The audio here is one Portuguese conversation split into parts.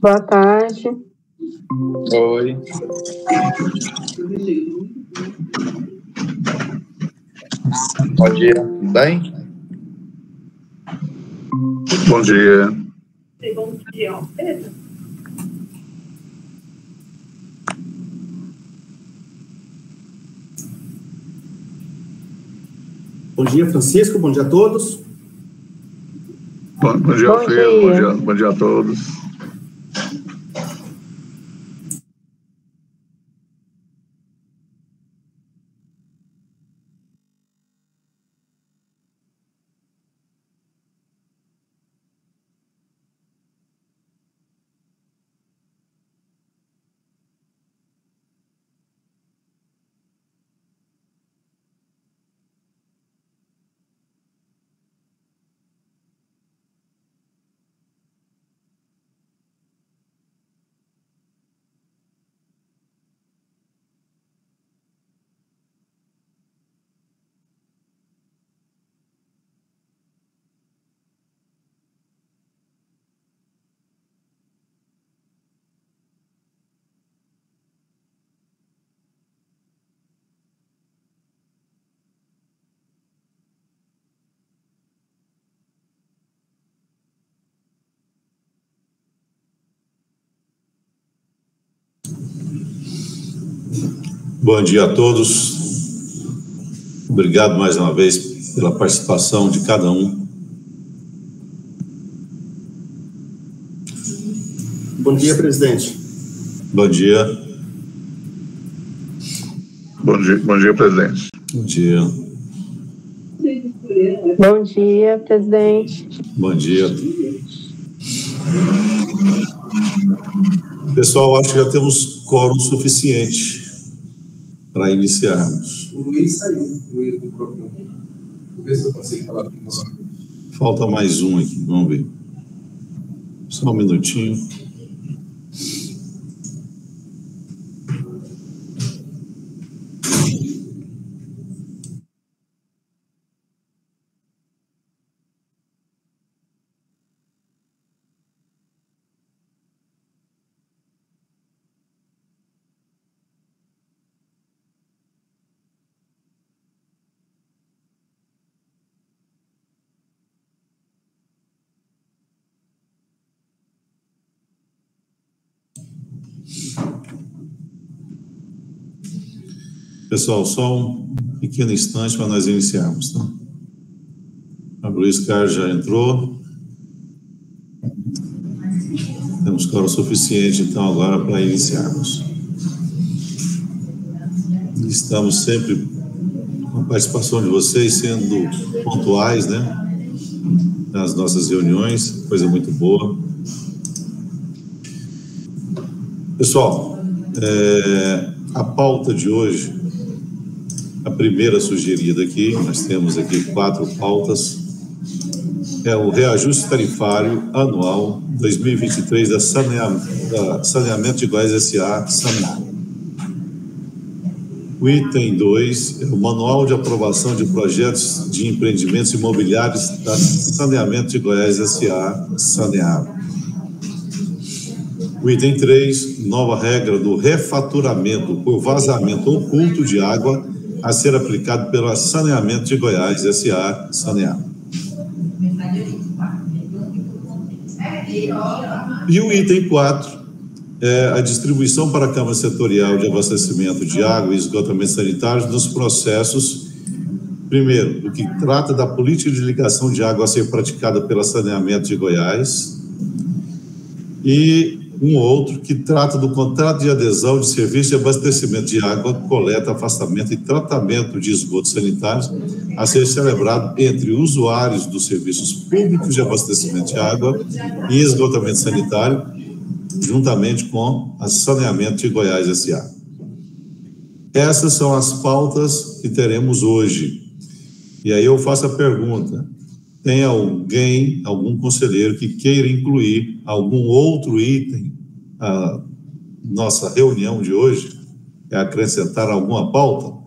Boa tarde. Oi. Bom dia, tudo bem? Bom dia. Bom dia, beleza. Bom dia, Francisco. Bom dia a todos. Bom dia, Alfredo. Bom dia a todos. Bom dia a todos. Obrigado mais uma vez pela participação de cada um. Bom dia, presidente. Bom dia. Bom dia, presidente. Bom dia. Bom dia, presidente. Bom dia. Pessoal, acho que já temos quórum suficiente para iniciarmos. O Luiz saiu, o Luiz do próprio. Vou ver se eu consigo falar com você. Falta mais um aqui, vamos ver. Só um minutinho. Pessoal, só um pequeno instante para nós iniciarmos, tá? A Luiz Carlos já entrou. Temos quórum suficiente, então, agora para iniciarmos. Estamos sempre com a participação de vocês sendo pontuais, né? Nas nossas reuniões, coisa muito boa. Pessoal, a pauta de hoje, a primeira sugerida aqui, nós temos aqui 4 pautas, é o reajuste tarifário anual 2023 da Saneamento de Goiás S.A., Sanear. O item 2 é o Manual de Aprovação de Projetos de Empreendimentos Imobiliários da Saneamento de Goiás S.A., Sanear. O item 3, nova regra do refaturamento por vazamento oculto de água a ser aplicado pela Saneamento de Goiás S.A., Sanear. E o item 4 é a distribuição para a Câmara Setorial de Abastecimento de Água e Esgotamento Sanitário nos processos, primeiro, do que trata da política de ligação de água a ser praticada pela Saneamento de Goiás, e um outro que trata do contrato de adesão de serviço de abastecimento de água, coleta, afastamento e tratamento de esgotos sanitários a ser celebrado entre usuários dos serviços públicos de abastecimento de água e esgotamento sanitário, juntamente com a Saneamento de Goiás S.A. Essas são as pautas que teremos hoje. E aí eu faço a pergunta: tem alguém, algum conselheiro que queira incluir algum outro item à nossa reunião de hoje? Quer acrescentar alguma pauta?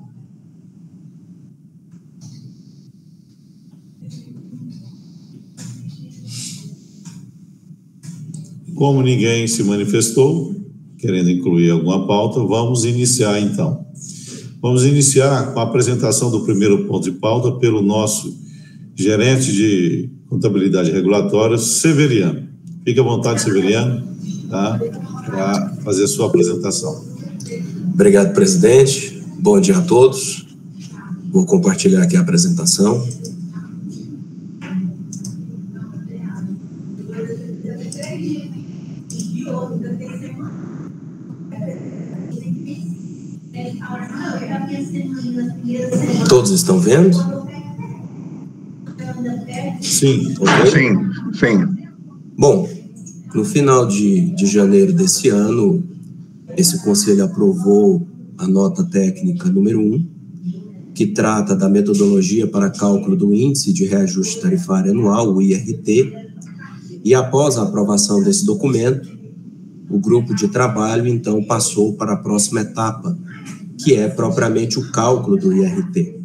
Como ninguém se manifestou, querendo incluir alguma pauta, vamos iniciar então. Vamos iniciar com a apresentação do primeiro ponto de pauta pelo nosso gerente de contabilidade regulatória, Severiano. Fique à vontade, Severiano, tá? Para fazer a sua apresentação. Obrigado, presidente. Bom dia a todos. Vou compartilhar aqui a apresentação. Todos estão vendo? Sim. Okay? Sim. Bom, no final de janeiro desse ano, esse conselho aprovou a nota técnica número 1, que trata da metodologia para cálculo do índice de reajuste tarifário anual, o IRT, e após a aprovação desse documento, o grupo de trabalho, então, passou para a próxima etapa, que é propriamente o cálculo do IRT.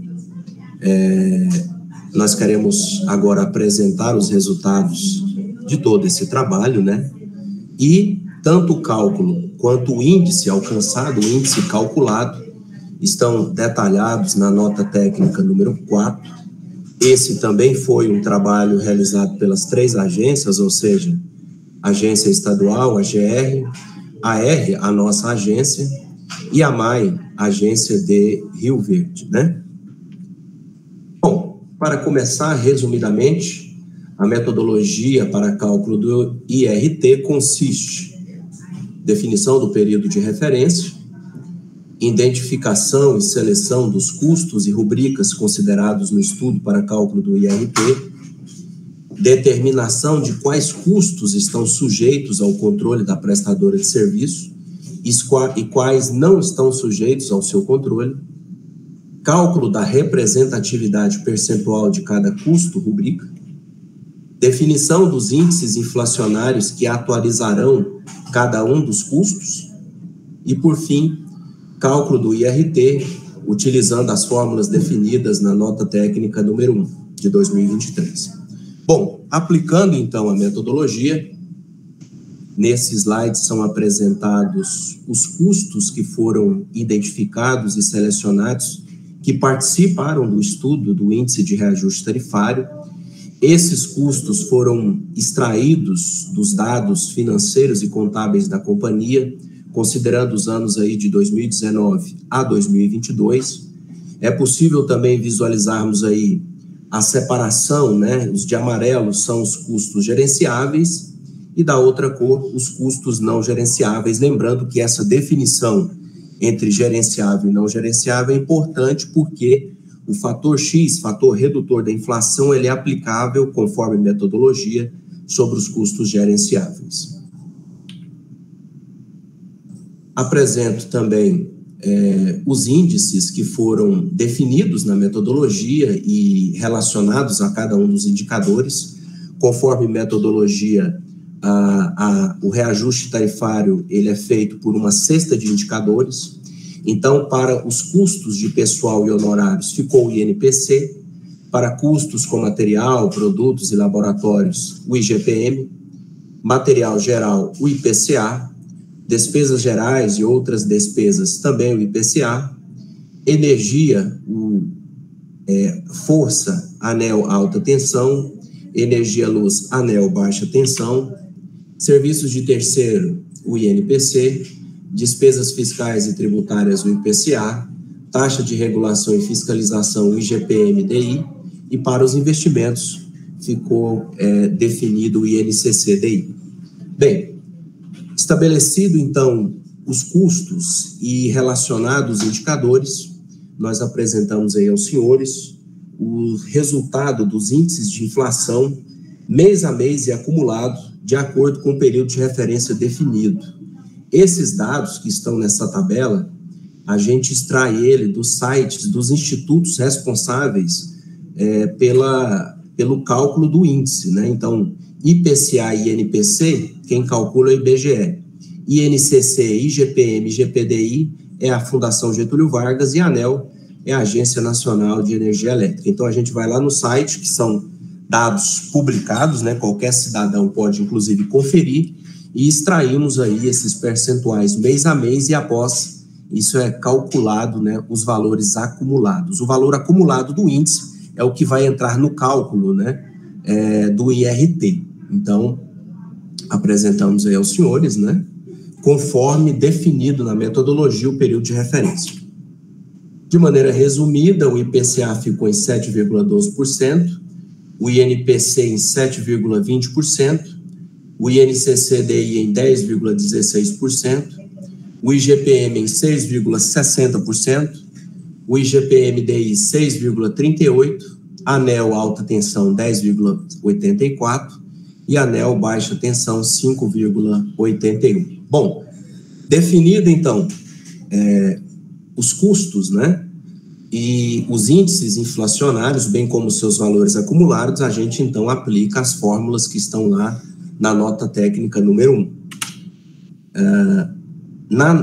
Nós queremos agora apresentar os resultados de todo esse trabalho, né? E tanto o cálculo quanto o índice alcançado, o índice calculado, estão detalhados na nota técnica número 4. Esse também foi um trabalho realizado pelas 3 agências, ou seja, agência estadual, a GR, a R, a nossa agência, e a MAI, agência de Rio Verde, né? Bom, para começar, resumidamente, a metodologia para cálculo do IRT consiste em definição do período de referência, identificação e seleção dos custos e rubricas considerados no estudo para cálculo do IRT, determinação de quais custos estão sujeitos ao controle da prestadora de serviço e quais não estão sujeitos ao seu controle, cálculo da representatividade percentual de cada custo rubrica, definição dos índices inflacionários que atualizarão cada um dos custos e, por fim, cálculo do IRT, utilizando as fórmulas definidas na nota técnica número 1 de 2023. Bom, aplicando então a metodologia, nesse slide são apresentados os custos que foram identificados e selecionados que participaram do estudo do índice de reajuste tarifário. Esses custos foram extraídos dos dados financeiros e contábeis da companhia, considerando os anos aí de 2019 a 2022. É possível também visualizarmos aí a separação, né? Os de amarelo são os custos gerenciáveis e da outra cor, os custos não gerenciáveis. Lembrando que essa definição entre gerenciável e não gerenciável é importante porque o fator X, fator redutor da inflação, ele é aplicável, conforme metodologia, sobre os custos gerenciáveis. Apresento também os índices que foram definidos na metodologia e relacionados a cada um dos indicadores. Conforme metodologia, o reajuste tarifário ele é feito por uma cesta de indicadores. Então, para os custos de pessoal e honorários, ficou o INPC. Para custos com material, produtos e laboratórios, o IGPM. Material geral, o IPCA. Despesas gerais e outras despesas, também o IPCA. Energia, força, ANEEL alta tensão. Energia luz, ANEEL baixa tensão. Serviços de terceiro, o INPC. Despesas fiscais e tributárias, o IPCA. Taxa de regulação e fiscalização, o IGPM-DI. E para os investimentos, ficou definido o INCC-DI. Bem, estabelecido, então, os custos e relacionados indicadores, nós apresentamos aí aos senhores o resultado dos índices de inflação mês a mês e acumulado de acordo com o período de referência definido. Esses dados que estão nessa tabela, a gente extrai ele dos sites dos institutos responsáveis pelo cálculo do índice, né? Então, IPCA e INPC, quem calcula é o IBGE. INCC, IGPM, IGPDI é a Fundação Getúlio Vargas e a ANEEL é a Agência Nacional de Energia Elétrica. Então, a gente vai lá no site, que são dados publicados, né? Qualquer cidadão pode, inclusive, conferir, e extraímos aí esses percentuais mês a mês e após isso é calculado, né, os valores acumulados. O valor acumulado do índice é o que vai entrar no cálculo, né, do IRT. Então, apresentamos aí aos senhores, né, conforme definido na metodologia o período de referência. De maneira resumida, o IPCA ficou em 7,12%, o INPC em 7,20%, o INCC-DI em 10,16%, o IGPM em 6,60%, o IGPM-DI 6,38%, ANEEL alta tensão 10,84% e ANEEL baixa tensão 5,81%. Bom, definido então os custos, né, e os índices inflacionários, bem como seus valores acumulados, a gente então aplica as fórmulas que estão lá na nota técnica número 1.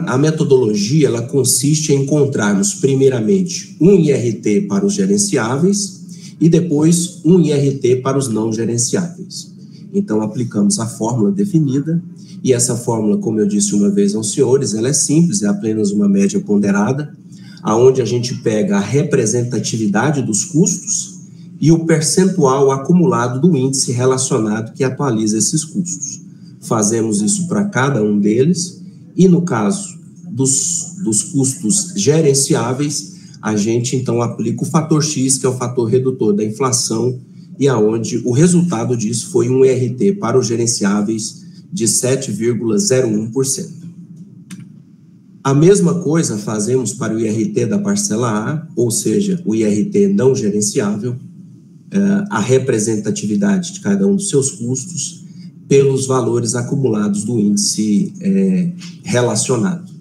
A metodologia, ela consiste em encontrarmos, primeiramente, um IRT para os gerenciáveis e depois um IRT para os não gerenciáveis. Então, aplicamos a fórmula definida e essa fórmula, como eu disse uma vez aos senhores, ela é simples, é apenas uma média ponderada, aonde a gente pega a representatividade dos custos e o percentual acumulado do índice relacionado que atualiza esses custos. Fazemos isso para cada um deles e, no caso dos custos gerenciáveis, a gente, então, aplica o fator X, que é o fator redutor da inflação, e aonde o resultado disso foi um IRT para os gerenciáveis de 7,01%. A mesma coisa fazemos para o IRT da parcela A, ou seja, o IRT não gerenciável, a representatividade de cada um dos seus custos pelos valores acumulados do índice relacionado.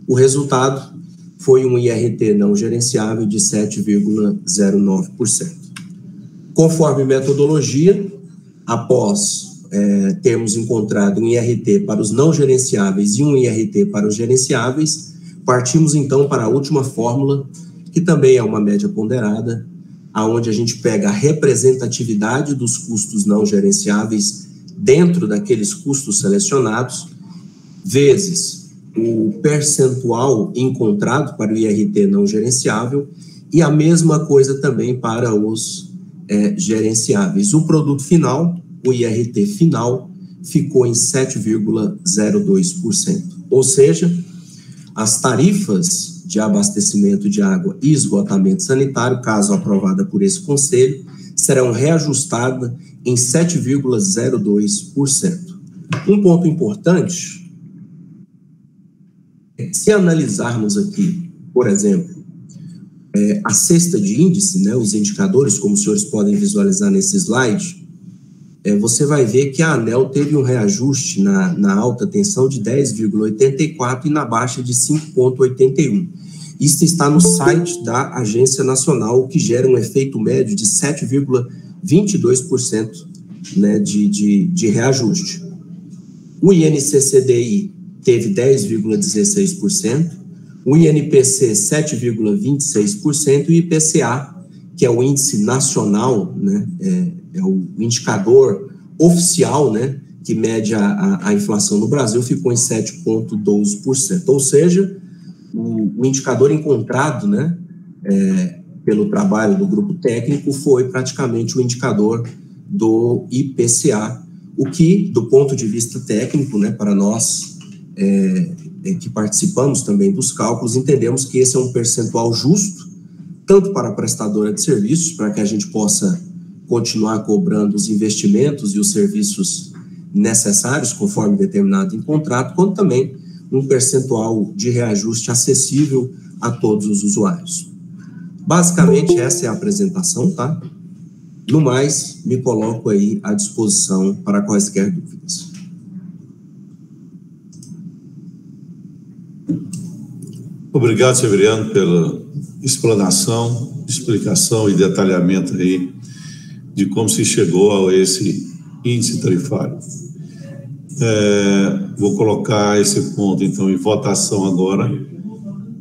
O resultado foi um IRT não gerenciável de 7,09%. Conforme metodologia, após termos encontrado um IRT para os não gerenciáveis e um IRT para os gerenciáveis, partimos então para a última fórmula, que também é uma média ponderada, aonde a gente pega a representatividade dos custos não gerenciáveis dentro daqueles custos selecionados, vezes o percentual encontrado para o IRT não gerenciável e a mesma coisa também para os gerenciáveis. O produto final, o IRT final, ficou em 7,02%. Ou seja, as tarifas de abastecimento de água e esgotamento sanitário, caso aprovada por esse Conselho, serão reajustadas em 7,02%. Um ponto importante, se analisarmos aqui, por exemplo, a cesta de índice, né, os indicadores, como os senhores podem visualizar nesse slide, você vai ver que a ANEEL teve um reajuste na alta tensão de 10,84 e na baixa de 5,81. Isso está no site da Agência Nacional, o que gera um efeito médio de 7,22%, né, de reajuste. O INCC-DI teve 10,16%, o INPC 7,26% e o IPCA, que é o índice nacional, né, é o indicador oficial, né, que mede a inflação no Brasil, ficou em 7,12%. Ou seja, o indicador encontrado, né, pelo trabalho do grupo técnico foi praticamente o indicador do IPCA, o que, do ponto de vista técnico, né, para nós que participamos também dos cálculos, entendemos que esse é um percentual justo, tanto para a prestadora de serviços, para que a gente possa continuar cobrando os investimentos e os serviços necessários, conforme determinado em contrato, quanto também um percentual de reajuste acessível a todos os usuários. Basicamente, essa é a apresentação, tá? No mais, me coloco aí à disposição para quaisquer dúvidas. Obrigado, Severiano, pela explanação, explicação e detalhamento aí de como se chegou a esse índice tarifário. Vou colocar esse ponto, então, em votação agora,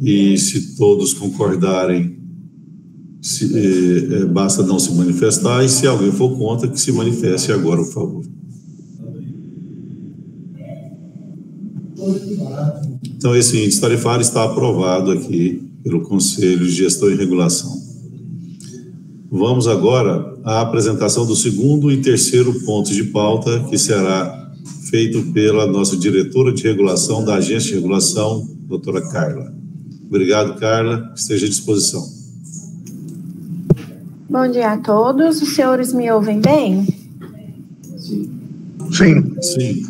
e se todos concordarem, basta não se manifestar, e se alguém for contra, que se manifeste agora, por favor. Então, esse índice tarifário está aprovado aqui pelo Conselho de Gestão e Regulação. Vamos agora à apresentação do segundo e terceiro pontos de pauta, que será feito pela nossa diretora de regulação da Agência de Regulação, doutora Carla. Obrigado, Carla. Esteja à disposição. Bom dia a todos. Os senhores me ouvem bem? Sim. Sim.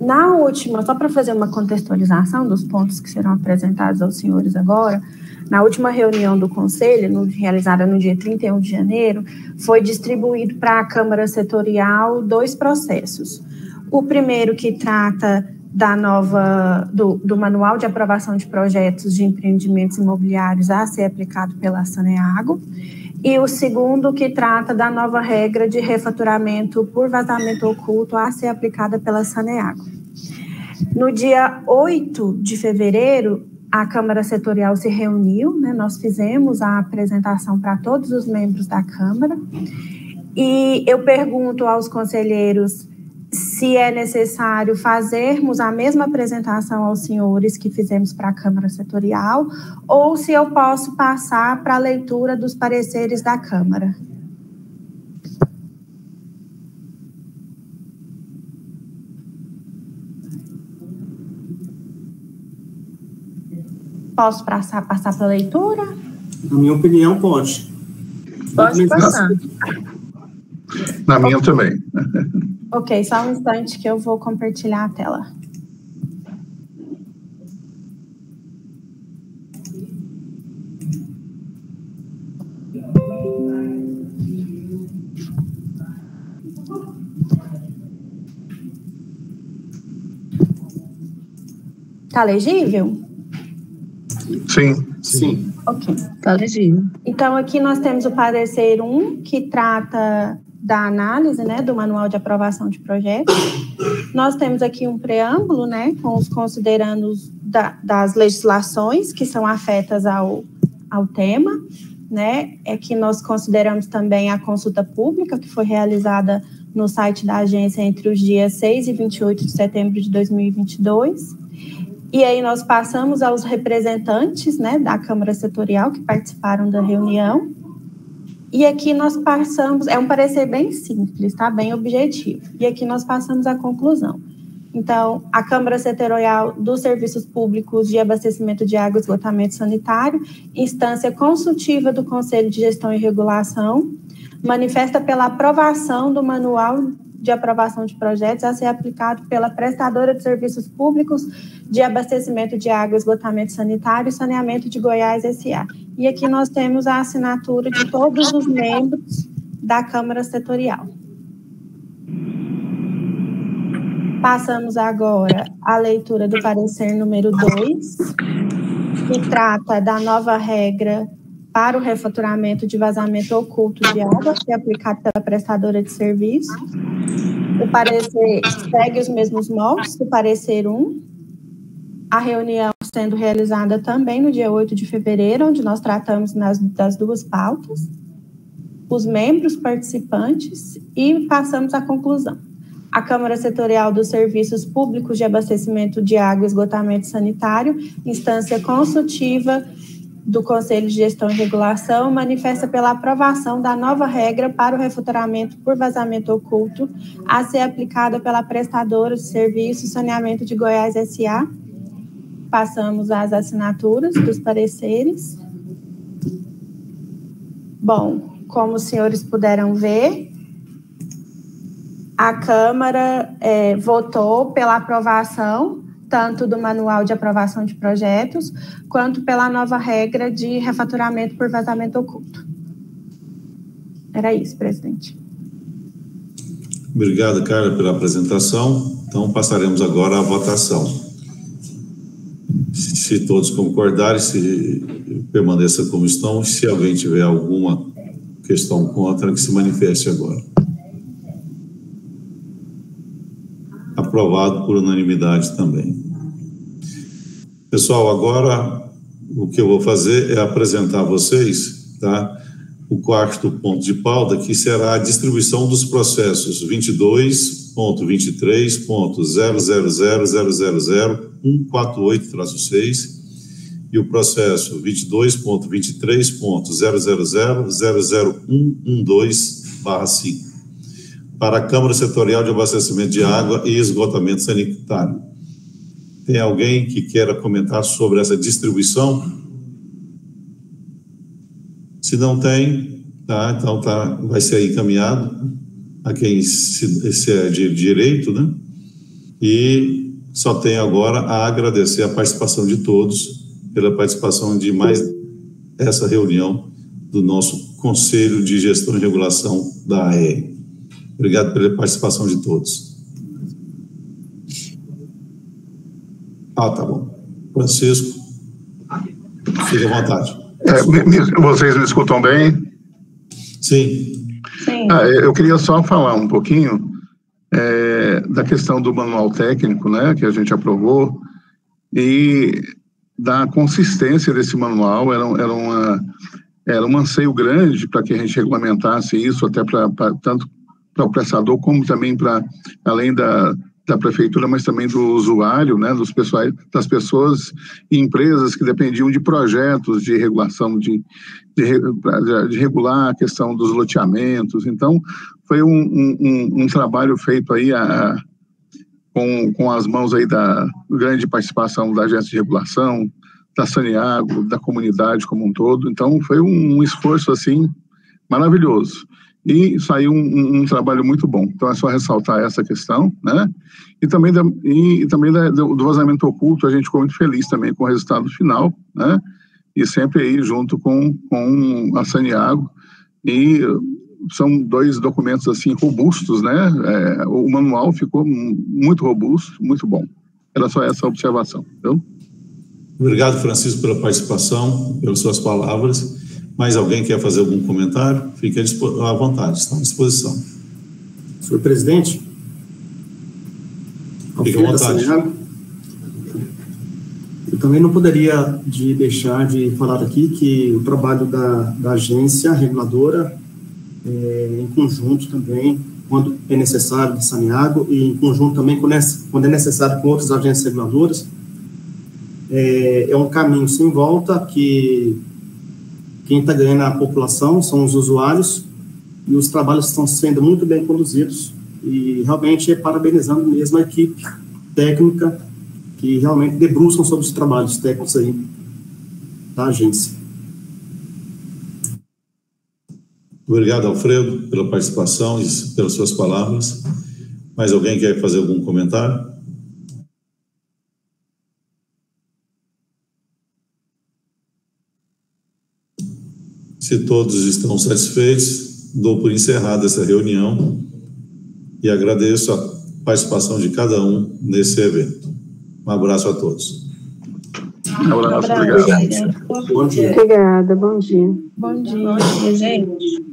Na última, só para fazer uma contextualização dos pontos que serão apresentados aos senhores agora, na última reunião do Conselho, realizada no dia 31 de janeiro, foi distribuído para a Câmara Setorial 2 processos. O primeiro, que trata do Manual de Aprovação de Projetos de Empreendimentos Imobiliários a ser aplicado pela Saneago, e o segundo, que trata da nova regra de refaturamento por vazamento oculto a ser aplicada pela Saneago. No dia 8 de fevereiro, a Câmara Setorial se reuniu, né, nós fizemos a apresentação para todos os membros da Câmara, e eu pergunto aos conselheiros se é necessário fazermos a mesma apresentação aos senhores que fizemos para a Câmara Setorial, ou se eu posso passar para a leitura dos pareceres da Câmara. Posso passar para a leitura? Na minha opinião, pode. Pode passar. Na minha também. Ok, só um instante que eu vou compartilhar a tela. Tá legível? Sim. Sim. Ok. Tá legível. Então, aqui nós temos o parecer 1, que trata da análise, né, do Manual de Aprovação de Projetos. Nós temos aqui um preâmbulo, né, com os considerandos das legislações que são afetas ao tema, né, que nós consideramos também a consulta pública, que foi realizada no site da agência entre os dias 6 e 28 de setembro de 2022. E aí nós passamos aos representantes, né, da Câmara Setorial que participaram da reunião. E aqui nós passamos, é um parecer bem simples, tá? Bem objetivo. E aqui nós passamos a conclusão. Então, a Câmara Setorial dos Serviços Públicos de Abastecimento de Água e Esgotamento Sanitário, instância consultiva do Conselho de Gestão e Regulação, manifesta pela aprovação do Manual de Aprovação de Projetos a ser aplicado pela prestadora de serviços públicos de abastecimento de água, esgotamento sanitário e saneamento de Goiás S.A. E aqui nós temos a assinatura de todos os membros da Câmara Setorial. Passamos agora à leitura do parecer número 2, que trata da nova regra para o refaturamento de vazamento oculto de água, que é aplicado pela prestadora de serviço. O parecer segue os mesmos moldes do parecer 1. A reunião sendo realizada também no dia 8 de fevereiro, onde nós tratamos das 2 pautas, os membros participantes, e passamos à conclusão. A Câmara Setorial dos Serviços Públicos de Abastecimento de Água e Esgotamento Sanitário, instância consultiva do Conselho de Gestão e Regulação, manifesta pela aprovação da nova regra para o refaturamento por vazamento oculto a ser aplicada pela prestadora de serviço Saneamento de Goiás S.A. Passamos às assinaturas dos pareceres. Bom, como os senhores puderam ver, a Câmara votou pela aprovação tanto do Manual de Aprovação de Projetos, quanto pela nova regra de refaturamento por vazamento oculto. Era isso, presidente. Obrigado, Carla, pela apresentação. Então, passaremos agora à votação. Se todos concordarem, se permaneça como estão. Se alguém tiver alguma questão contra, que se manifeste agora. Aprovado por unanimidade também. Pessoal, agora o que eu vou fazer é apresentar a vocês, tá, o quarto ponto de pauta, que será a distribuição dos processos 22.23.0000000148-6 e o processo 22.23.0000000112/5 para a Câmara Setorial de Abastecimento de Água e Esgotamento Sanitário. Tem alguém que queira comentar sobre essa distribuição? Se não tem, tá, então vai ser encaminhado a quem se é de direito, né? E só tem agora a agradecer a participação de todos, pela participação de mais essa reunião do nosso Conselho de Gestão e Regulação da AER. Obrigado pela participação de todos. Tá bom. Francisco, fique à vontade. Vocês me escutam bem? Sim. Sim. Eu queria só falar um pouquinho da questão do manual técnico, né, que a gente aprovou, e da consistência desse manual. Era um anseio grande para que a gente regulamentasse isso, até tanto para o prestador, como também para, além da prefeitura, mas também do usuário, né, das pessoas e empresas que dependiam de projetos de regulação, de regular a questão dos loteamentos. Então, foi um trabalho feito aí com as mãos aí da grande participação da agência de regulação, da Saniago, da comunidade como um todo. Então, foi um esforço, assim, maravilhoso. E saiu um trabalho muito bom. Então, é só ressaltar essa questão, né? E também do vazamento oculto, a gente ficou muito feliz também com o resultado final, né? E sempre aí junto com a Saniago. E são dois documentos, assim, robustos, né? O manual ficou muito robusto, muito bom. Era só essa observação, viu? Obrigado, Francisco, pela participação, pelas suas palavras. Mais alguém quer fazer algum comentário? Fique à vontade, está à disposição. Senhor presidente, fique à vontade. Eu também não poderia deixar de falar aqui que o trabalho da agência reguladora, em conjunto também, quando é necessário, de Saniago, e em conjunto também quando é necessário com outras agências reguladoras, é um caminho sem volta, que quem está ganhando a população são os usuários, e os trabalhos estão sendo muito bem conduzidos, e realmente parabenizando mesmo a equipe técnica que realmente debruçam sobre os trabalhos técnicos aí da agência. Obrigado, Alfredo, pela participação e pelas suas palavras. Mais alguém quer fazer algum comentário? Se todos estão satisfeitos, dou por encerrada essa reunião e agradeço a participação de cada um nesse evento. Um abraço a todos. Um abraço, obrigado. Bom dia. Obrigada, bom dia. Bom dia, gente.